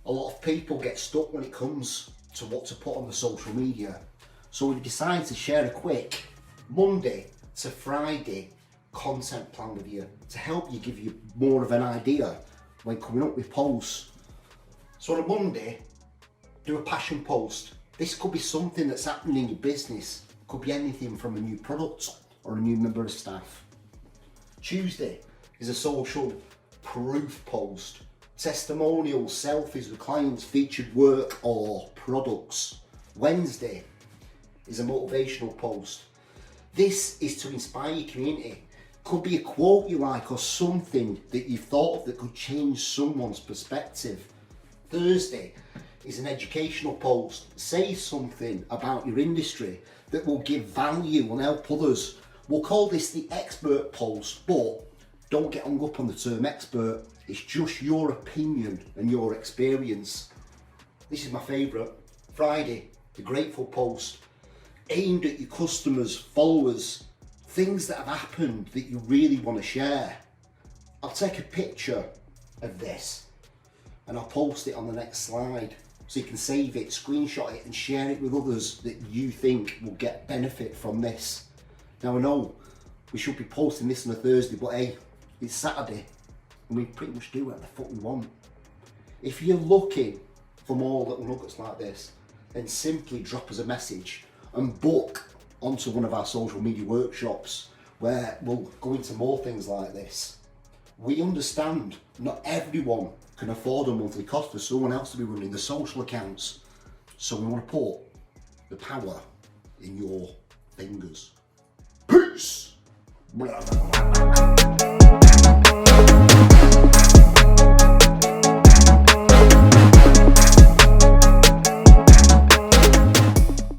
A lot of people get stuck when it comes to what to put on the social media. So we've decided to share a quick Monday to Friday content plan with you to help you, give you more of an idea when coming up with posts. So on a Monday, do a passion post. This could be something that's happening in your business. It could be anything from a new product or a new member of staff. Tuesday is a social proof post. Testimonials, selfies with clients, featured work or products. Wednesday is a motivational post. This is to inspire your community. Could be a quote you like or something that you've thought of that could change someone's perspective. Thursday is an educational post. Say something about your industry that will give value and help others. We'll call this the expert post, but don't get hung up on the term expert. It's just your opinion and your experience. This is my favourite. Friday, the grateful post, aimed at your customers, followers, things that have happened that you really want to share. I'll take a picture of this and I'll post it on the next slide so you can save it, screenshot it and share it with others that you think will get benefit from this. Now I know we should be posting this on a Thursday, but hey, it's Saturday and we pretty much do whatever the fuck we want. If you're looking for more little nuggets like this, then simply drop us a message and book onto one of our social media workshops where we'll go into more things like this. We understand not everyone can afford a monthly cost for someone else to be running the social accounts. So we want to put the power in your fingers. Peace!